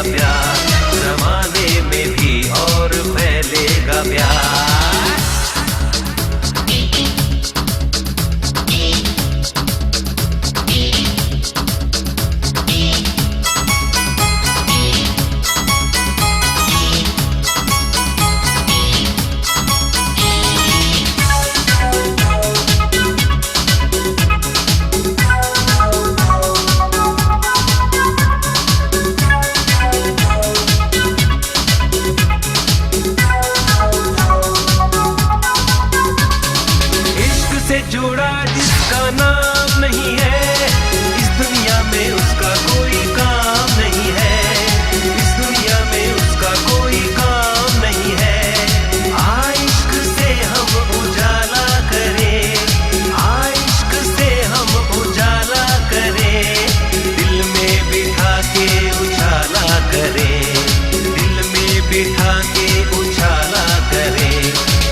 प्यार, जमाने में भी और फैलेगा प्यार। जुड़ा जिसका नाम नहीं है, इस दुनिया में उसका कोई काम नहीं है, इस दुनिया में उसका कोई काम नहीं है। आइश्क से हम उजाला करें, आइश्क से हम उजाला करें, दिल में बिठा के उछाला करें, दिल में बिठा के उछाला करें।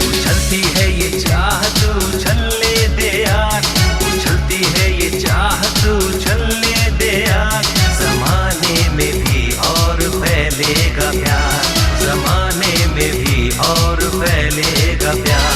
उछलती है ये चाहत उछलने दे यार, उछलती है ये चाहत उछलने दे यार, ज़माने में भी और फैलेगा प्यार, ज़माने में भी और फैलेगा प्यार।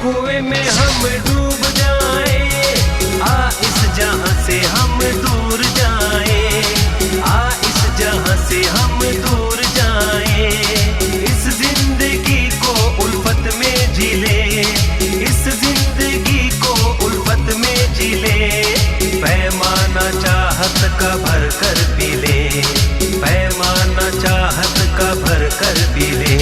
कुएं में हम डूब जाए, आ इस जहां से हम दूर जाए, आ इस जहां से हम दूर जाए। इस जिंदगी को उल्फत में जी ले, इस जिंदगी को उल्फत में जी ले, पैमाना चाहत का भर कर पी ले, पैमाना चाहत का भर कर पी ले।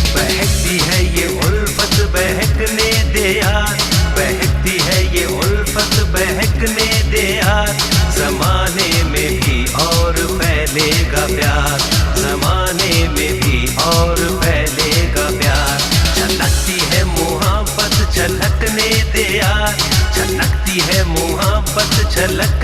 बहकती है ये उल्फत बहकने दे यार, बहकती है ये उल्फत बहकने दे यार, ज़माने में भी और फैलेगा प्यार, ज़माने में भी और फैलेगा प्यार। छलकती है मोहब्बत छलकने दे यार, छलकती है मोहब्बत छलक